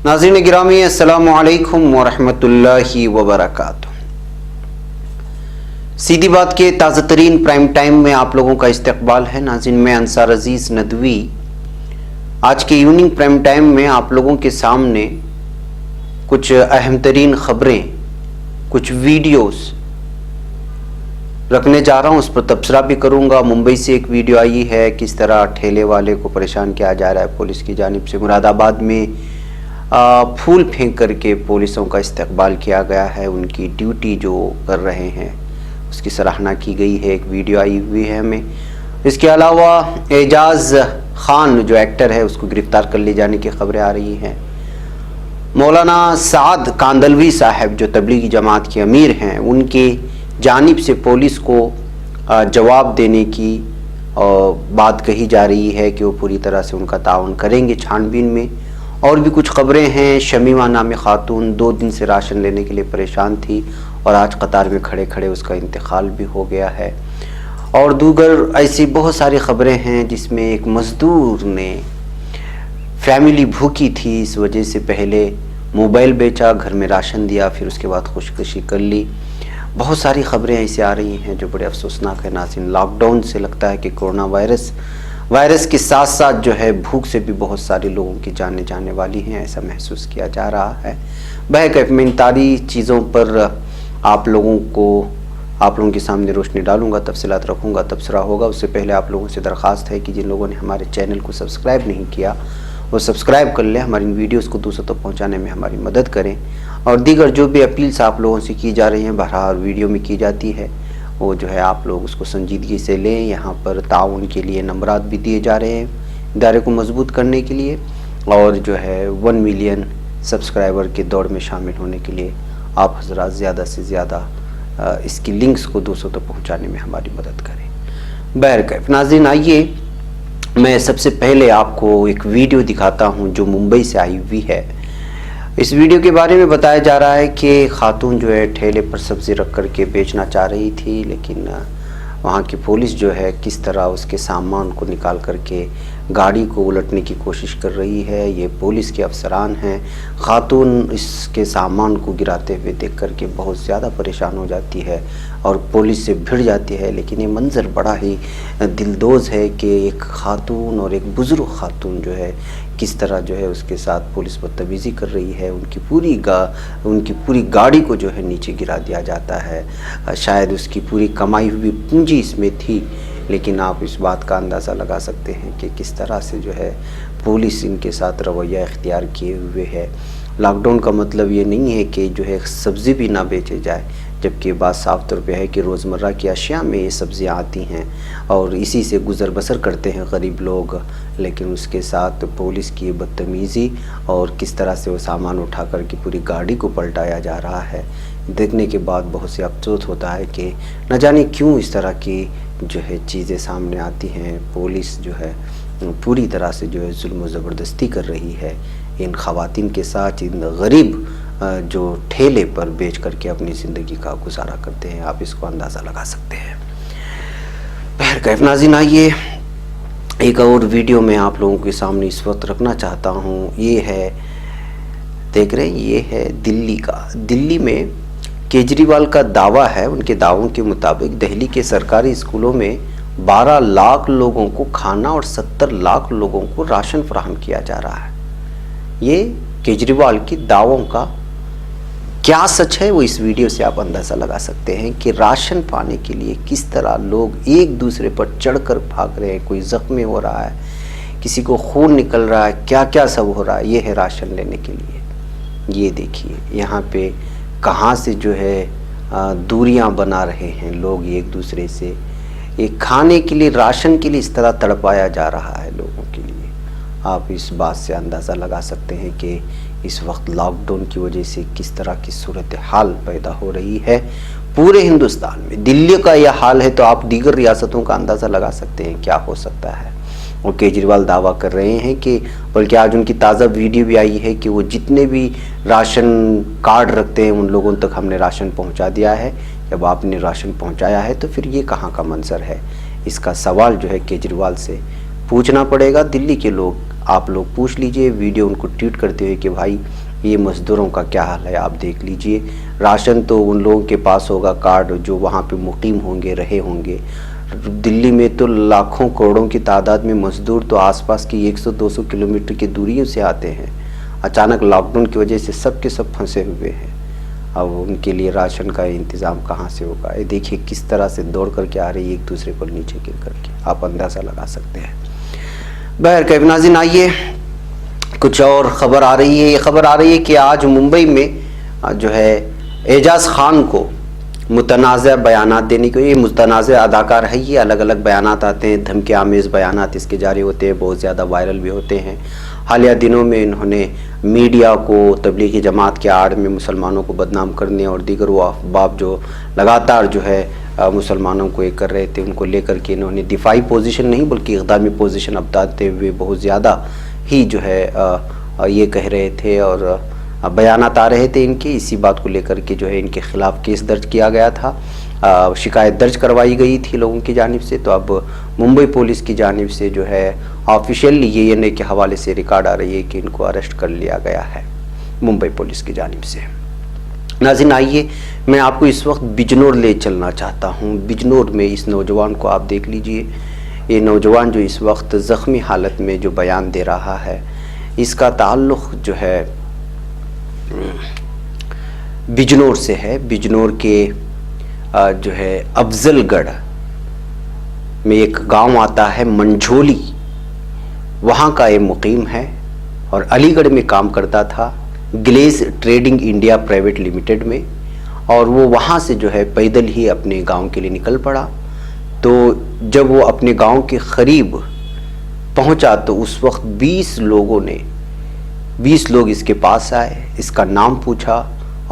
नाज़रीन गिरामी अस्सलामु अलैकुम वरहमतुल्लाहि वबरकातुह। सीधी बात के ताज़ा तरीन प्राइम टाइम में आप लोगों का इस्तकबाल है। नाज़रीन मैं अंसार अजीज़ नदवी आज के इवनिंग प्राइम टाइम में आप लोगों के सामने कुछ अहम तरीन खबरें, कुछ वीडियोस रखने जा रहा हूँ, उस पर तबसरा भी करूँगा। मुंबई से एक वीडियो आई है, किस तरह ठेले वाले को परेशान किया जा रहा है पुलिस की जानिब से। मुरादाबाद में फूल फेंक करके पुलिसों का इस्तकबाल किया गया है, उनकी ड्यूटी जो कर रहे हैं उसकी सराहना की गई है। एक वीडियो आई हुई है हमें। इसके अलावा एजाज खान जो एक्टर है उसको गिरफ्तार कर ले जाने की खबरें आ रही हैं। मौलाना साद कांदलवी साहब जो तबलीगी जमात के अमीर हैं, उनके जानिब से पुलिस को जवाब देने की बात कही जा रही है कि वो पूरी तरह से उनका ताउन करेंगे छानबीन में। और भी कुछ खबरें हैं। शमीमा नामी खातून 2 दिन से राशन लेने के लिए परेशान थी और आज कतार में खड़े खड़े उसका इंतकाल भी हो गया है। और दूसर ऐसी बहुत सारी खबरें हैं जिसमें एक मज़दूर ने फैमिली भूखी थी, इस वजह से पहले मोबाइल बेचा, घर में राशन दिया, फिर उसके बाद खुदकुशी कर ली। बहुत सारी खबरें ऐसी आ रही हैं जो बड़े अफसोसनाक है। नाज़रीन लॉकडाउन से लगता है कि कोरोना वायरस के साथ साथ जो है भूख से भी बहुत सारे लोगों की जाने जाने वाली हैं, ऐसा महसूस किया जा रहा है। बहरकैफ मैं इन सारी चीज़ों पर आप लोगों के सामने रोशनी डालूंगा, तफसीलात रखूंगा, तबसरा होगा। उससे पहले आप लोगों से दरख्वास्त है कि जिन लोगों ने हमारे चैनल को सब्सक्राइब नहीं किया वो सब्सक्राइब कर लें, हमारी इन वीडियोस को दूसरों तक पहुंचाने में हमारी मदद करें। और दीगर जो भी अपील्स आप लोगों से की जा रही हैं, बहरहाल वीडियो में की जाती है, वो जो है आप लोग उसको संजीदगी से लें। यहाँ पर ताउन के लिए नंबरात भी दिए जा रहे हैं इदारे को मजबूत करने के लिए, और जो है 1 मिलियन सब्सक्राइबर के दौड़ में शामिल होने के लिए आप हजरात ज़्यादा से ज़्यादा इसकी लिंक्स को दूसरों तक पहुँचाने में हमारी मदद करें। बहरकैफ नाज़रीन आइए मैं सबसे पहले आपको एक वीडियो दिखाता हूँ जो मुंबई से आई हुई है। इस वीडियो के बारे में बताया जा रहा है कि खातून जो है ठेले पर सब्ज़ी रख कर के बेचना चाह रही थी, लेकिन वहाँ की पुलिस जो है किस तरह उसके सामान को निकाल करके गाड़ी को उलटने की कोशिश कर रही है। ये पुलिस के अफसरान हैं। खातून इसके सामान को गिराते हुए देख करके बहुत ज़्यादा परेशान हो जाती है और पुलिस से भिड़ जाती है। लेकिन ये मंज़र बड़ा ही दिलदोज़ है कि एक खातून और एक बुज़ुर्ग खातून जो है किस तरह जो है उसके साथ पुलिस बदतमीज़ी कर रही है। उनकी पूरी गाड़ी को जो है नीचे गिरा दिया जाता है। शायद उसकी पूरी कमाई हुई पूंजी इसमें थी, लेकिन आप इस बात का अंदाज़ा लगा सकते हैं कि किस तरह से जो है पुलिस इनके साथ रवैया इख्तियार किए हुए है। लॉकडाउन का मतलब ये नहीं है कि जो है सब्ज़ी भी ना बेचे जाए, जबकि बात साफ तौर पे है कि रोज़मर्रा की अशिया में ये सब्ज़ियाँ आती हैं और इसी से गुज़र बसर करते हैं गरीब लोग। लेकिन उसके साथ पुलिस की बदतमीज़ी और किस तरह से वो सामान उठा कर के पूरी गाड़ी को पलटाया जा रहा है, देखने के बाद बहुत से अफसोस होता है कि न जाने क्यों इस तरह की जो है चीज़ें सामने आती हैं। पुलिस जो है पूरी तरह से जो है जुल्म ज़बरदस्ती कर रही है इन ख़वातीन के साथ, इन गरीब जो ठेले पर बेच करके अपनी ज़िंदगी का गुजारा करते हैं। आप इसको अंदाज़ा लगा सकते हैं। बहरकैफ नाज़रीन आइए एक और वीडियो में आप लोगों के सामने इस वक्त रखना चाहता हूँ। ये है, देख रहे हैं, ये है दिल्ली का। दिल्ली में केजरीवाल का दावा है, उनके दावों के मुताबिक दिल्ली के सरकारी स्कूलों में 12 लाख लोगों को खाना और 70 लाख लोगों को राशन फराहम किया जा रहा है। ये केजरीवाल के दावों का क्या सच है वो इस वीडियो से आप अंदाज़ा लगा सकते हैं कि राशन पाने के लिए किस तरह लोग एक दूसरे पर चढ़कर भाग रहे हैं। कोई ज़ख्मी हो रहा है, किसी को खून निकल रहा है, क्या क्या सब हो रहा है। ये है राशन लेने के लिए। ये देखिए यहाँ पे कहाँ से जो है दूरियां बना रहे हैं लोग एक दूसरे से। एक खाने के लिए, राशन के लिए इस तरह तड़पाया जा रहा है लोगों के लिए। आप इस बात से अंदाज़ा लगा सकते हैं कि इस वक्त लॉकडाउन की वजह से किस तरह की सूरत हाल पैदा हो रही है पूरे हिंदुस्तान में। दिल्ली का यह हाल है तो आप दीगर रियासतों का अंदाज़ा लगा सकते हैं क्या हो सकता है। और केजरीवाल दावा कर रहे हैं कि, बल्कि आज उनकी ताज़ा वीडियो भी आई है कि वो जितने भी राशन कार्ड रखते हैं उन लोगों तक हमने राशन पहुंचा दिया है। जब आपने राशन पहुंचाया है तो फिर ये कहाँ का मंजर है। इसका सवाल जो है केजरीवाल से पूछना पड़ेगा। दिल्ली के लोग, आप लोग पूछ लीजिए, वीडियो उनको ट्वीट करते हुए कि भाई ये मज़दूरों का क्या हाल है, आप देख लीजिए। राशन तो उन लोगों के पास होगा कार्ड जो वहाँ पे मुकीम होंगे, रहे होंगे। दिल्ली में तो लाखों करोड़ों की तादाद में मज़दूर तो आसपास की 100-200 किलोमीटर की दूरियों से आते हैं। अचानक लॉकडाउन की वजह से सब के सब फंसे हुए हैं। अब उनके लिए राशन का इंतज़ाम कहाँ से होगा। ये देखिए किस तरह से दौड़ करके आ रही है एक दूसरे पर नीचे गिर करके, आप अंदाज़ा लगा सकते हैं। बहर कैफ नाज़रीन, आइए कुछ और ख़बर आ रही है। ये ख़बर आ रही है कि आज मुंबई में जो है एजाज़ खान को मुतनाज़ बयानात देने को, ये मुतनाज़ अदाकार है, ये अलग अलग बयानात आते हैं, धमकी आमेज़ बयानात इसके जारी होते हैं, बहुत ज़्यादा वायरल भी होते हैं। हालिया दिनों में इन्होंने मीडिया को तबलीगी जमात के आड़ में मुसलमानों को बदनाम करने और दीगर वो अफबाब जो लगातार जो है मुसलमानों को एक कर रहे थे, उनको लेकर के इन्होंने दिफाई पोजीशन नहीं बल्कि इक़दामी पोजीशन अपनाते हुए बहुत ज़्यादा ही जो है ये कह रहे थे और बयानात आ रहे थे इनके। इसी बात को लेकर के जो है इनके ख़िलाफ़ केस दर्ज किया गया था, शिकायत दर्ज करवाई गई थी लोगों की जानिब से। तो अब मुंबई पुलिस की जानिब से जो है ऑफिशियली ये के हवाले से रिकॉर्ड आ रही है कि इनको अरेस्ट कर लिया गया है मुंबई पुलिस की जानिब से। नाज़रीन, आइए मैं आपको इस वक्त बिजनौर ले चलना चाहता हूँ। बिजनौर में इस नौजवान को आप देख लीजिए। ये नौजवान जो इस वक्त ज़ख्मी हालत में जो बयान दे रहा है, इसका ताल्लुक़ जो है बिजनौर से है। बिजनौर के जो है अफजलगढ़ में एक गांव आता है मंझोली, वहाँ का ये मुकीम है और अलीगढ़ में काम करता था Glaze trading India private limited में। और वो वहाँ से जो है पैदल ही अपने गांव के लिए निकल पड़ा। तो जब वो अपने गांव के करीब पहुँचा तो उस वक्त 20 लोग इसके पास आए, इसका नाम पूछा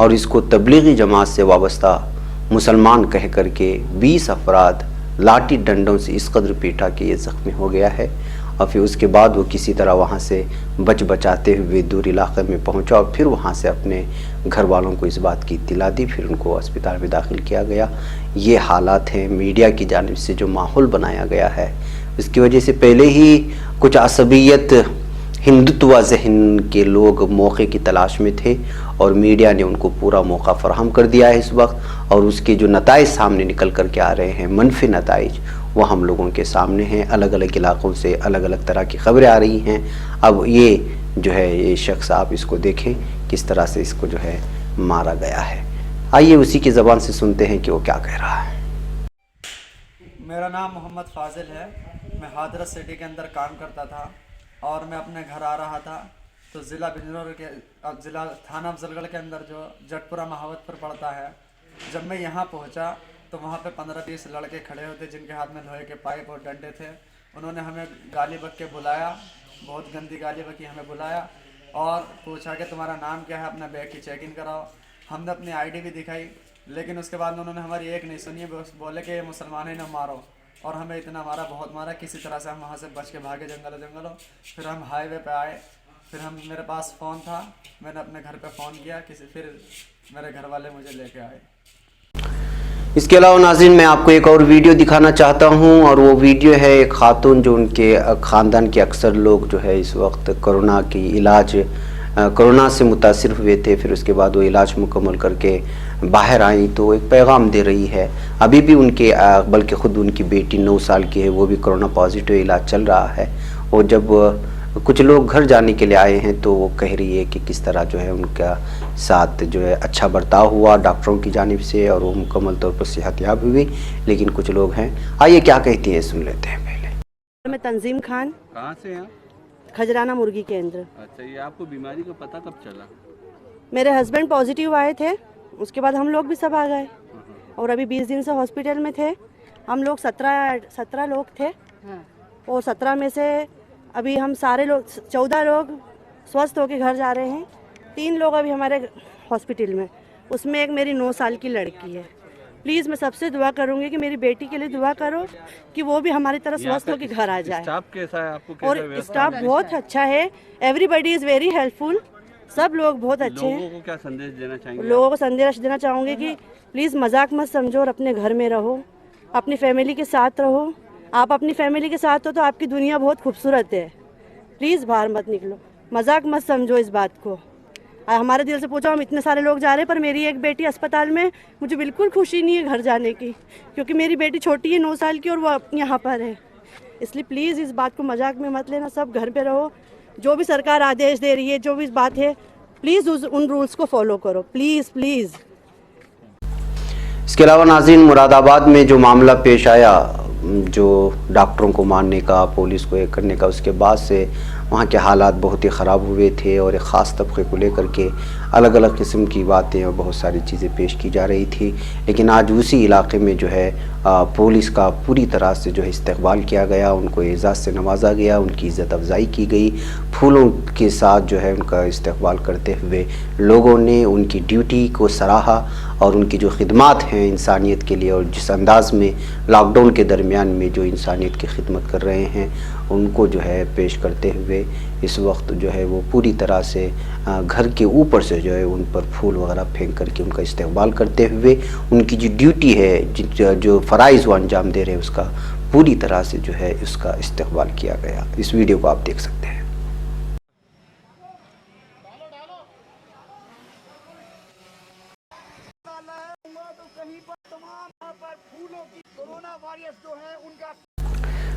और इसको तबलीगी जमात से वाबस्ता मुसलमान कह करके 20 अफराद लाठी डंडों से इस कदर पीटा कि ये ज़ख्मी हो गया है। और फिर उसके बाद वो किसी तरह वहाँ से बचाते हुए दूर इलाके में पहुँचा और फिर वहाँ से अपने घर वालों को इस बात की इत्तला दी, फिर उनको अस्पताल में दाखिल किया गया। ये हालात हैं। मीडिया की जानिब से जो माहौल बनाया गया है उसकी वजह से पहले ही कुछ असबियत हिंदुत्व ज़हन के लोग मौके की तलाश में थे और मीडिया ने उनको पूरा मौका फराहम कर दिया है इस वक्त। और उसके जो नताइज सामने निकल कर के आ रहे हैं, मनफी नताइज, वो हम लोगों के सामने हैं। अलग अलग इलाक़ों से अलग अलग तरह की ख़बरें आ रही हैं। अब ये जो है ये शख्स, आप इसको देखें किस तरह से इसको जो है मारा गया है। आइए उसी की ज़बान से सुनते हैं कि वो क्या कह रहा है। मेरा नाम मोहम्मद फाजिल है। मैं हाथरस सिटी के अंदर काम करता था और मैं अपने घर आ रहा था तो ज़िला बिजनौर के ज़िला थाना अफजलगढ़ के अंदर जो जटपुरा महावत पर पड़ता है, जब मैं यहाँ पहुँचा तो वहाँ पे 15-20 लड़के खड़े होते जिनके हाथ में लोहे के पाइप और डंडे थे। उन्होंने हमें गाली बक के बुलाया, बहुत गंदी गाली बकी, हमें बुलाया और पूछा कि तुम्हारा नाम क्या है, अपना बैग की चेक इन कराओ। हमने अपनी आईडी भी दिखाई, लेकिन उसके बाद उन्होंने हमारी एक नहीं सुनी, बोले कि ये मुसलमान है ना मारो। और हमें इतना मारा, बहुत मारा। किसी तरह से हम वहाँ से बच के भागे जंगलों। फिर हम हाईवे पे आए, फिर मेरे पास फ़ोन था, मैंने अपने घर पे फ़ोन किया फिर मेरे घर वाले मुझे लेके आए। इसके अलावा नाज़रीन, मैं आपको एक और वीडियो दिखाना चाहता हूं और वो वीडियो है एक खातून जो उनके ख़ानदान के अक्सर लोग जो है इस वक्त कोरोना से मुतासिर हुए थे, फिर उसके बाद वो इलाज मुकम्मल करके बाहर आई तो एक पैगाम दे रही है। अभी भी उनके बल्कि ख़ुद उनकी बेटी 9 साल की है, वो भी कोरोना पॉजिटिव, इलाज चल रहा है। और जब कुछ लोग घर जाने के लिए आए हैं तो वो कह रही है कि किस तरह जो है उनका साथ जो है अच्छा बर्ताव हुआ डॉक्टरों की जानिब से और वो मुकम्मल तौर पर सेहतयाब हुई। लेकिन कुछ लोग हैं, आइए क्या कहती हैं सुन लेते हैं पहले। मैं तंजीम खान, कहाँ से हैं? खजराना मुर्गी केंद्र। अच्छा, ये आपको बीमारी का पता कब चला? मेरे हस्बैंड पॉजिटिव आए थे, उसके बाद हम लोग भी सब आ गए और अभी 20 दिन से हॉस्पिटल में थे। हम लोग 17 लोग थे और 17 में से अभी हम सारे लोग 14 लोग स्वस्थ होकर घर जा रहे हैं। 3 लोग अभी हमारे हॉस्पिटल में, उसमें एक मेरी 9 साल की लड़की है। प्लीज़ मैं सबसे दुआ करूंगी कि मेरी बेटी के लिए दुआ करो कि वो भी हमारी तरह स्वस्थ होकर घर आ जाए। स्टाफ कैसा है आपको? और स्टाफ बहुत अच्छा है, एवरीबडी इज़ वेरी हेल्पफुल, सब लोग बहुत अच्छे हैं। लोगों को क्या संदेश देना चाहेंगे? लोगों को संदेश देना चाहूँगी कि प्लीज़ मजाक मत समझो और अपने घर में रहो, अपनी फैमिली के साथ रहो। آپ اپنی فیملی کے ساتھ ہو تو آپ کی دنیا بہت خوبصورت ہے. پلیز باہر مت نکلو, مذاق مت سمجھو اس بات کو. ہمارے دل سے پوچھا, ہم اتنے سارے لوگ جا رہے ہیں, پر میری ایک بیٹی اسپتال میں, مجھے بالکل خوشی نہیں ہے گھر جانے کی, کیونکہ میری بیٹی چھوٹی ہے 9 سال کی اور وہ یہاں پر ہے. اس لیے پلیز اس بات کو مذاق میں مت لینا, سب گھر پہ رہو. جو بھی سرکار آدیش دے رہی ہے, جو بھی بات ہے, پلیز ان رولز کو فالو کرو, پلیز پلیز. اس کے علاوہ ناظرین, مراد آباد میں جو معاملہ پیش آیا, جو ڈاکٹروں کو مارنے کا, پولیس کو ایک کرنے کا, اس کے بعد سے وہاں کے حالات بہت ہی خراب ہوئے تھے اور ایک خاص طبقے کو لے کر کے الگ الگ قسم کی باتیں اور بہت ساری چیزیں پیش کی جا رہی تھی. لیکن آج اسی علاقے میں جو ہے پولیس کا پوری طرح سے جو ہے استقبال کیا گیا, ان کو اعزاز سے نوازا گیا, ان کی عزت افزائی کی گئی. پھولوں کے ساتھ جو ہے ان کا استقبال کرتے ہوئے لوگوں نے ان کی ڈیوٹی کو سراہا اور ان کی جو خدمات ہیں انسانیت کے لیے, اور جس انداز میں لاک ڈاؤن کے درمیان میں جو انسانیت کی خدمت کر رہے ہیں, ان کو جو ہے پیش کرتے ہوئے اس وقت جو ہے وہ پوری طرح سے گھر کے اوپر سے جو ہے ان پر پھول وغیرہ پھینک کر کے ان کا استقبال کرتے ہوئے ان کی جو ڈیوٹی ہے, جو فرائض وہ انجام دے رہے ہیں, اس کا پوری طرح سے جو ہے اس کا استقبال کیا گیا. اس ویڈیو کو آپ دیکھ سکتے ہیں.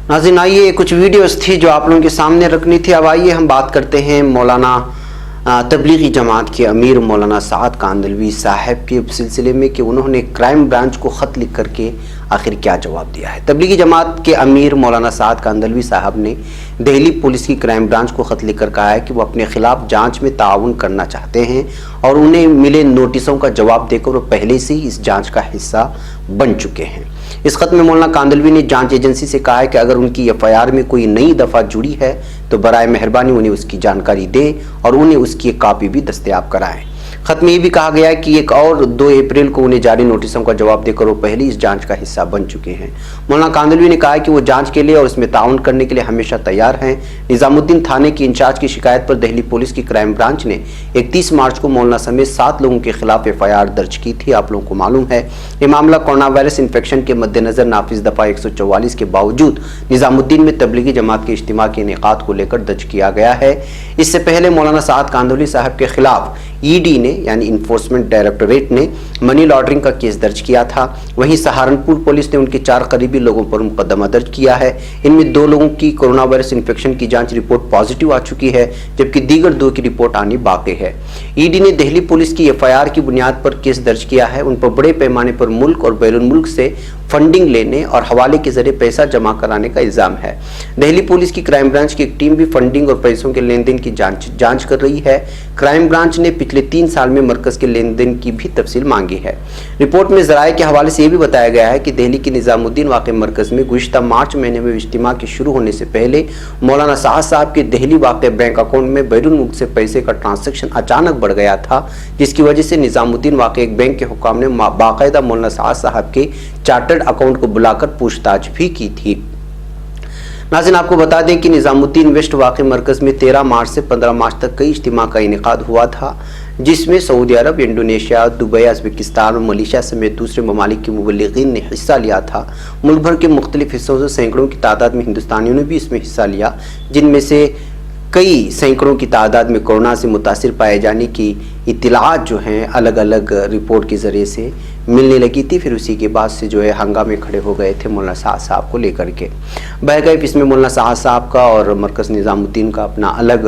ناظرین آئیے, کچھ ویڈیوز تھی جو آپ لوگوں کے سامنے رکھنی تھی. اب آئیے ہم بات کرتے ہیں مولانا تبلیغی جماعت کے امیر مولانا سعد کاندھلوی صاحب کے سلسلے میں کہ انہوں نے کرائم برانچ کو خط لکھ کر کے آخر کیا جواب دیا ہے. تبلیغی جماعت کے امیر مولانا سعد کاندھلوی صاحب نے دہلی پولیس کی کرائم برانچ کو خط لکھ کر کہا ہے کہ وہ اپنے خلاف جانچ میں تعاون کرنا چاہتے ہیں اور انہیں ملے نوٹسوں کا جواب دے کر وہ پہلے سے ہی اس جانچ کا حصہ بن چکے ہیں. اس خط میں مولانا کاندھلوی نے جانچ ایجنسی سے کہا ہے کہ اگر ان کی FIR میں کوئی نئی دفعہ جڑی ہے تو برائے مہربانی انہیں اس کی جانکاری دیں اور انہیں اس کی ایک کاپی بھی دستیاب کرائیں. خط میں یہ بھی کہا گیا ہے کہ ایک اور 2 اپریل کو انہیں جاری نوٹسوں کا جواب دے کر وہ پہلے اس جانچ کا حصہ بن چکے ہیں. مولانا کاندھلوی نے کہا کہ وہ جانچ کے لیے اور اس میں تعاون کرنے کے لیے ہمیشہ تیار ہیں. نظام الدین تھانے کی انچارج کی شکایت پر دہلی پولیس کی کرائم برانچ نے 31 مارچ کو مولانا سمیت 7 لوگوں کے خلاف FIR درج کی تھی. آپ لوگوں کو معلوم ہے یہ معاملہ کورونا وائرس انفیکشن کے مد نظر نافذ دفعہ 144 کے باوجود نظام الدین میں تبلیغی جماعت کے اجتماع کے انعقاد کو لے کر درج کیا گیا ہے. اس سے پہلے مولانا سعد کاندھلوی صاحب کے خلاف ED نے یعنی انفورسمنٹ ڈائریکٹوریٹ نے منی لانڈرنگ کا کیس درج کیا تھا. وہیں سہارنپور پولیس نے ان کے 4 قریبی لوگوں پر مقدمہ درج کیا ہے. ان میں 2 لوگوں کی کورونا وائرس انفیکشن کی جانچ رپورٹ پازیٹیو آ چکی ہے, جبکہ دیگر 2 کی رپورٹ آنی باقی ہے. ED نے دہلی پولیس کی FIR کی بنیاد پر کیس درج کیا ہے. ان پر بڑے پیمانے پر ملک اور بیرون ملک سے فنڈنگ لینے اور حوالے کے ذریعے پیسہ جمع کرانے کا الزام ہے. دہلی پولیس کی کرائم برانچ کی ایک ٹیم بھی فنڈنگ اور پیسوں کے لین دین کی جانچ کر رہی ہے. کرائم برانچ نے پچھلے 3 سال میں مرکز کے لین دین کی بھی تفصیل مانگی ہے. رپورٹ میں ذرائع کے حوالے سے یہ بھی بتایا گیا ہے کہ دہلی کے نظام الدین واقع مرکز میں گزشتہ مارچ مہینے میں اجتماع کے شروع ہونے سے پہلے مولانا سعد صاحب کے دہلی واقع بینک اکاؤنٹ میں بیرون ملک سے پیسے کا ٹرانزیکشن اچانک بڑھ گیا تھا, جس کی وجہ سے نظام الدین واقع ایک بینک کے حکام نے باقاعدہ مولانا سعد صاحب کے چارٹرڈ اکاؤنٹ کو بلا کر پوچھ تاچھ بھی کی تھی. ناظرین آپ کو بتا دیں کہ نظام الدین ویسٹ واقع مرکز میں 13 مارچ سے 15 مارچ تک کئی اجتماع کا انعقاد ہوا تھا, جس میں سعودی عرب, انڈونیشیا, دبئی, ازبکستان اور ملیشیا سمیت دوسرے ممالک کے مبلغین نے حصہ لیا تھا. ملک بھر کے مختلف حصوں سے سینکڑوں کی تعداد میں ہندوستانیوں نے بھی اس میں حصہ لیا, جن میں سے کئی سینکڑوں کی تعداد میں کورونا سے متاثر پائے جانے کی اطلاعات جو ہیں الگ الگ رپورٹ کے ذریعے سے ملنے لگی تھی. پھر اسی کے بعد سے جو ہے ہنگامے کھڑے ہو گئے تھے مولانا سعد صاحب کو لے کر کے. بہرکیف اس میں مولانا سعد صاحب کا اور مرکز نظام الدین کا اپنا الگ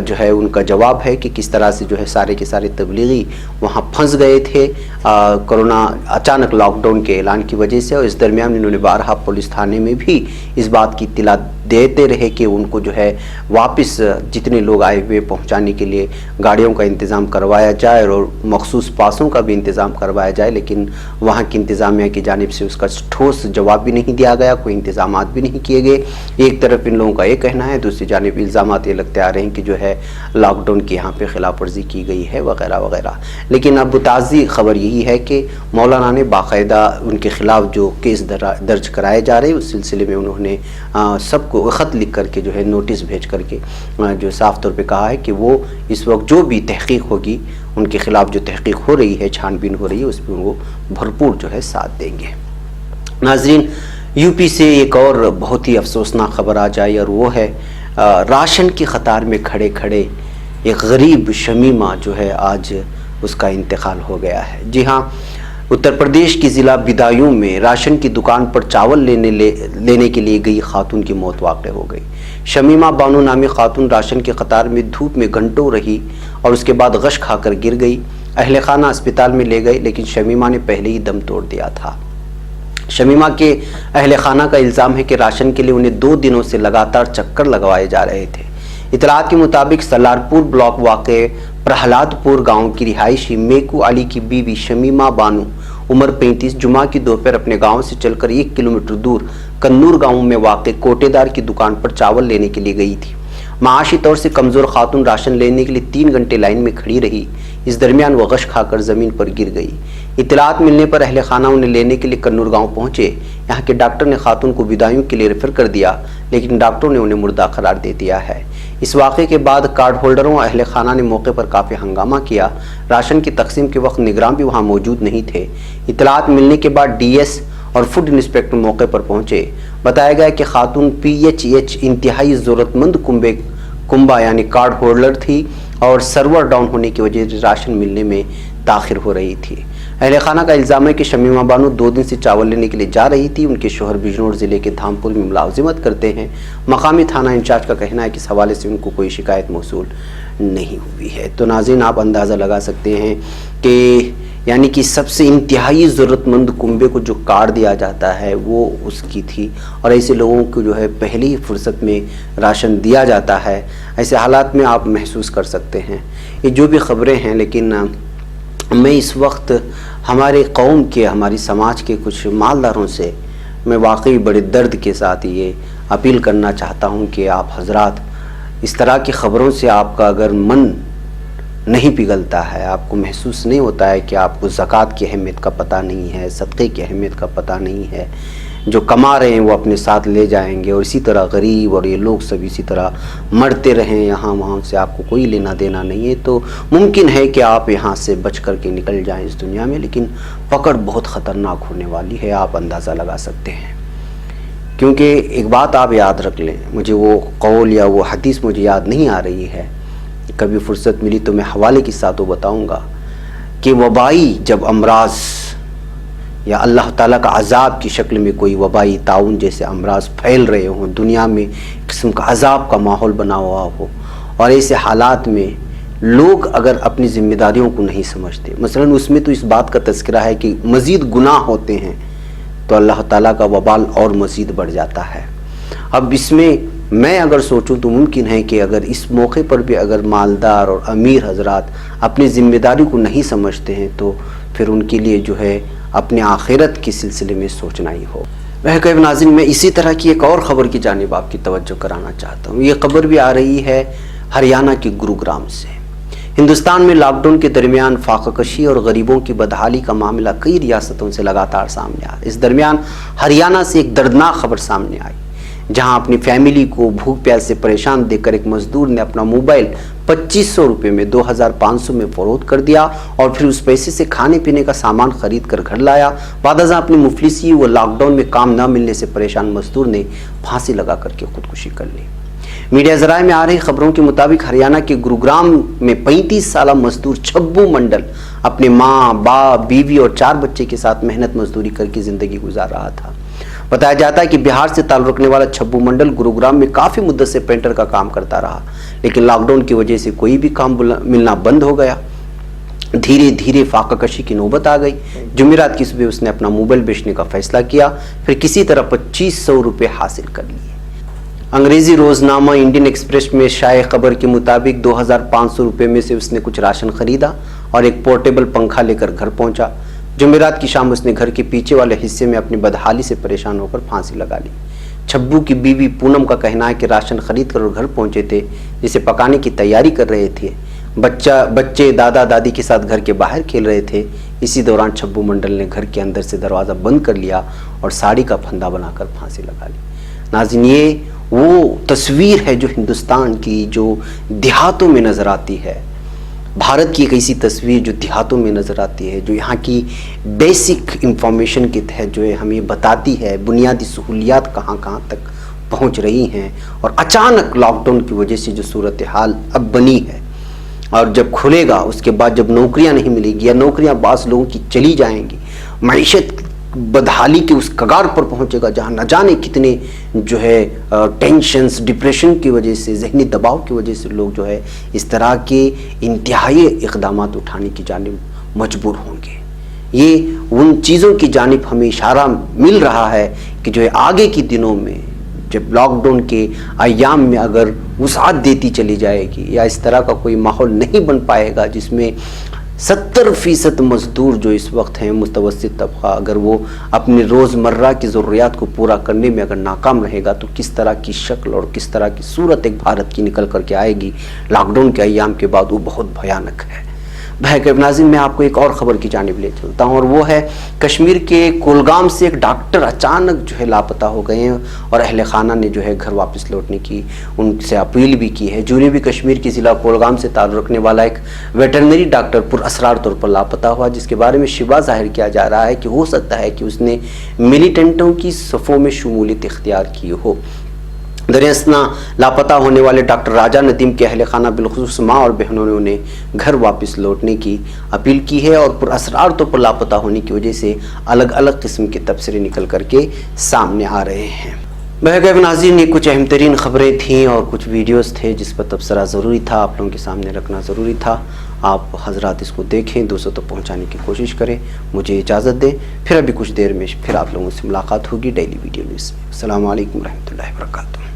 جو ہے ان کا جواب ہے کہ کس طرح سے جو ہے سارے کے سارے تبلیغی وہاں پھنس گئے تھے کورونا اچانک لاک ڈاؤن کے اعلان کی وجہ سے, اور اس درمیان انہوں نے بارہا پولیس تھانے میں بھی اس بات کی اطلاع دیتے رہے کہ ان کو جو ہے واپس جتنے لوگ آئے ہوئے پہنچانے کے لیے گاڑیوں کا انتظام کروایا جائے اور مخصوص پاسوں کا بھی انتظام کروایا جائے. لیکن وہاں کی انتظامیہ کی جانب سے اس کا ٹھوس جواب بھی نہیں دیا گیا, کوئی انتظامات بھی نہیں کیے گئے. ایک طرف ان لوگوں کا یہ کہنا ہے, دوسری جانب الزامات یہ لگتے آ رہے ہیں کہ جو ہے لاک ڈاؤن کی یہاں پہ خلاف ورزی کی گئی ہے وغیرہ وغیرہ. لیکن اب تازی خبر یہی ہے کہ مولانا نے باقاعدہ ان کے خلاف جو کیس درج کرائے جا رہے اس سلسلے میں انہوں نے سب کو خط لکھ کر کے جو ہے نوٹس بھیج کر کے جو صاف طور پہ کہا ہے کہ وہ اس وقت جو بھی تحقیق ہوگی ان کے خلاف جو تحقیق ہو رہی ہے, چھان بین ہو رہی ہے, اس پہ وہ بھرپور جو ہے ساتھ دیں گے. ناظرین यूपी से एक और बहुत ही अफसोसनाक खबर आ जाए और वो है राशन की कतार में खड़े खड़े एक गरीब शमीमा जो है आज उसका इंतकाल हो गया है। जी हाँ, उत्तर प्रदेश की ज़िला बदायूं में राशन की दुकान पर चावल लेने के लिए गई खातून की मौत वाक़ हो गई। शमीमा बानो नामी खातून राशन की कतार में धूप में घंटों रही और उसके बाद गश खाकर गिर गई। अहले खाना अस्पताल में ले गए लेकिन शमीमा ने पहले ही दम तोड़ दिया था। शमीमा के अहले खाना का इल्ज़ाम है कि राशन के लिए उन्हें 2 दिनों से लगातार चक्कर लगवाए जा रहे थे। इतलात के मुताबिक सलारपुर ब्लॉक वाक़े प्रहलादपुर गांव की रिहायशी मेकू अली की बीवी शमीमा बानो उम्र 35 जुमा की दोपहर अपने गांव से चलकर 1 किलोमीटर दूर कन्नूर गांव में वाक़े कोटेदार की दुकान पर चावल लेने के लिए गई थी। माशी तौर से कमज़ोर खातून राशन लेने के लिए 3 घंटे लाइन में खड़ी रही। इस दरमियान वह गश खाकर ज़मीन पर गिर गई। इतलात मिलने पर अहले खाना उन्हें लेने के लिए कन्नूर गांव पहुंचे। यहाँ के डॉक्टर ने खातून को बदायूं के लिए रेफर कर दिया लेकिन डॉक्टरों ने उन्हें मुर्दा करार दे दिया है। इस वाक़े के बाद कार्ड होल्डरों और अहले खाना ने मौके पर काफ़ी हंगामा किया। राशन की तकसीम के वक्त निगरान भी वहाँ मौजूद नहीं थे। इतलात मिलने के बाद डीएस और फूड इंस्पेक्टर मौके पर पहुंचे। बताया गया कि खातून PHH इंतहाई ज़रूरतमंद कुंबा यानी कार्ड होल्डर थी और सर्वर डाउन होने की वजह से राशन मिलने में ताखिर हो रही थी। अहले खाना का इल्ज़ाम है कि शमीमा बानो 2 दिन से चावल लेने के लिए जा रही थी। उनके शोहर बिजनौर ज़िले के धामपुर में मुलाजिमत करते हैं। मकामी थाना इंचार्ज का कहना है कि इस हवाले से उनको कोई शिकायत मौसूल नहीं हुई है। तो नाज़रीन, आप अंदाज़ा लगा सकते हैं कि यानी कि सबसे इंतहाई ज़रूरतमंद कुंबे को जो कार्ड दिया जाता है वो उसकी थी और ऐसे लोगों को जो है पहली ही फुर्सत में राशन दिया जाता है। ऐसे हालात में आप महसूस कर सकते हैं ये जो भी ख़बरें हैं। लेकिन मैं इस वक्त हमारे कौम के, हमारी समाज के कुछ मालदारों से मैं वाकई बड़े दर्द के साथ ये अपील करना चाहता हूँ कि आप हजरात इस तरह की ख़बरों से आपका अगर मन नहीं पिघलता है, आपको महसूस नहीं होता है कि आपको ज़कात की अहमियत का पता नहीं है, सदक़े की अहमियत का पता नहीं है, जो कमा रहे हैं वो अपने साथ ले जाएंगे और इसी तरह गरीब और ये लोग सब इसी तरह मरते रहें यहाँ वहाँ से आपको कोई लेना देना नहीं है, तो मुमकिन है कि आप यहाँ से बच कर के निकल जाएं इस दुनिया में। लेकिन पकड़ बहुत ख़तरनाक होने वाली है, आप अंदाज़ा लगा सकते हैं। क्योंकि एक बात आप याद रख लें, मुझे वो कौल या वो हदीस मुझे याद नहीं आ रही है, कभी फुर्सत मिली तो मैं हवाले के साथ वो बताऊँगा कि वबाई जब अमराज या अल्लाह ताला का अज़ाब की शक्ल में कोई वबाई ताउन जैसे अमराज फैल रहे हों, दुनिया में किस्म का अज़ाब का माहौल बना हुआ हो और ऐसे हालात में लोग अगर अपनी ज़िम्मेदारियों को नहीं समझते, मसलन उसमें तो इस बात का तज़किरा है कि मज़ीद गुनाह होते हैं तो अल्लाह ताला का वबाल और मज़ीद बढ़ जाता है। अब इसमें मैं अगर सोचूं तो मुमकिन है कि अगर इस मौके पर भी अगर मालदार और अमीर हजरात अपनी ज़िम्मेदारी को नहीं समझते हैं तो फिर उनके लिए जो है अपने आखिरत के सिलसिले में सोचना ही हो। वह करीब नाज़रीन, मैं इसी तरह की एक और ख़बर की जानिब आपकी तवज्जो कराना चाहता हूँ। ये खबर भी आ रही है हरियाणा के गुरुग्राम से। हिंदुस्तान में लॉकडाउन के दरमियान फाकाकशी और गरीबों की बदहाली का मामला कई रियासतों से लगातार सामने आया। इस दरमियान हरियाणा से एक दर्दनाक खबर सामने आई, जहां अपनी फैमिली को भूख प्यास से परेशान देखकर एक मजदूर ने अपना मोबाइल 2500 रुपये में 2500 में फरोख्त कर दिया और फिर उस पैसे से खाने पीने का सामान खरीद कर घर लाया। बादशाह अपनी मुफलिसी व लॉकडाउन में काम न मिलने से परेशान मजदूर ने फांसी लगा करके खुदकुशी कर ली। मीडिया ज़राए में आ रही खबरों के मुताबिक हरियाणा के गुरुग्राम में 35 साल मजदूर छब्बू मंडल अपने माँ, बाप, बीवी और 4 बच्चे के साथ मेहनत मजदूरी करके ज़िंदगी गुजार रहा था। बताया जाता है कि बिहार से ताल्लुक़ रखने वाला छब्बू मंडल गुरुग्राम में काफ़ी मुद्दत से पेंटर का काम करता रहा, लेकिन लॉकडाउन की वजह से कोई भी काम मिलना बंद हो गया। धीरे धीरे फाकाकशी की नौबत आ गई। जुमेरात की सुबह उसने अपना मोबाइल बेचने का फैसला किया, फिर किसी तरह 2500 रुपये हासिल कर लिए। अंग्रेजी रोजनामा इंडियन एक्सप्रेस में शाये खबर के मुताबिक 2500 रुपये में से उसने कुछ राशन खरीदा और एक पोर्टेबल पंखा लेकर घर पहुंचा। जुमेरात की शाम उसने घर के पीछे वाले हिस्से में अपनी बदहाली से परेशान होकर फांसी लगा ली। छब्बू की बीवी पूनम का कहना है कि राशन खरीद कर घर पहुंचे थे, जिसे पकाने की तैयारी कर रहे थे। बच्चे दादा दादी के साथ घर के बाहर खेल रहे थे। इसी दौरान छब्बू मंडल ने घर के अंदर से दरवाज़ा बंद कर लिया और साड़ी का फंदा बनाकर फांसी लगा ली। नाज़रीन, ये वो तस्वीर है जो हिंदुस्तान की जो देहातों में नज़र आती है। भारत की एक ऐसी तस्वीर जो देहातों में नज़र आती है, जो यहाँ की बेसिक इंफॉर्मेशन के तहत जो है हमें बताती है बुनियादी सहूलियात कहाँ कहाँ तक पहुँच रही हैं, और अचानक लॉकडाउन की वजह से जो सूरत हाल अब बनी है, और जब खुलेगा उसके बाद जब नौकरियां नहीं मिलेगी या नौकरियां बास लोगों की चली जाएंगी, मईशत बदहाली के उस कगार पर पहुंचेगा जहां न जाने कितने जो है टेंशन्स, डिप्रेशन की वजह से, जहनी दबाव की वजह से लोग जो है इस तरह के इंतहाई इक़दामात उठाने की जानिब मजबूर होंगे। ये उन चीज़ों की जानिब हमें इशारा मिल रहा है कि जो है आगे के दिनों में जब लॉकडाउन के अय्याम में अगर वुसअत देती चली जाएगी या इस तरह का कोई माहौल नहीं बन पाएगा जिसमें 70% मज़दूर जो इस वक्त हैं मुतवस्सित तबका, अगर वो अपने रोज़मर्रा की ज़रूरियात को पूरा करने में अगर नाकाम रहेगा तो किस तरह की शक्ल और किस तरह की सूरत एक भारत की निकल कर के आएगी लॉकडाउन के अय्याम के बाद, वो बहुत भयानक है। भाई नाज़रीन, मैं आपको एक और ख़बर की जानिब ले चलता हूँ, और वो है कश्मीर के कुलगाम से एक डॉक्टर अचानक जो है लापता हो गए हैं, और अहल खाना ने जो है घर वापस लौटने की उनसे अपील भी की है। जनूबी कश्मीर के ज़िला कुलगाम से ताल्लुक़ रखने वाला एक वेटरनरी डॉक्टर पुरअसरार तौर पर लापता हुआ, जिसके बारे में शिबा ज़ाहिर किया जा रहा है कि हो सकता है कि उसने मिलिटेंटों की सफ़ों में शमूलियत इख्तियार की हो। दरियासना लापता होने वाले डॉक्टर राजा नदीम के अहल खाना बिलखुसूस माँ और बहनों ने उन्हें घर वापस लौटने की अपील की है, और पुरअसरार तौर पर लापता होने की वजह से अलग अलग किस्म के तबसरे निकल करके सामने आ रहे हैं। बहरकैफ नाज़रीन, ये कुछ अहम तरीन ख़बरें थीं और कुछ वीडियोज़ थे जिस पर तबसरा ज़रूरी था, आप लोगों के सामने रखना ज़रूरी था। आप हजरात इसको देखें, दूसरों तक पहुँचाने की कोशिश करें। मुझे इजाज़त दें, फिर अभी कुछ देर में फिर आप लोगों से मुलाकात होगी डेली वीडियो न्यूज़ में। अस्सलामु अलैकुम रहमतुल्लाहि व बरकातुहू।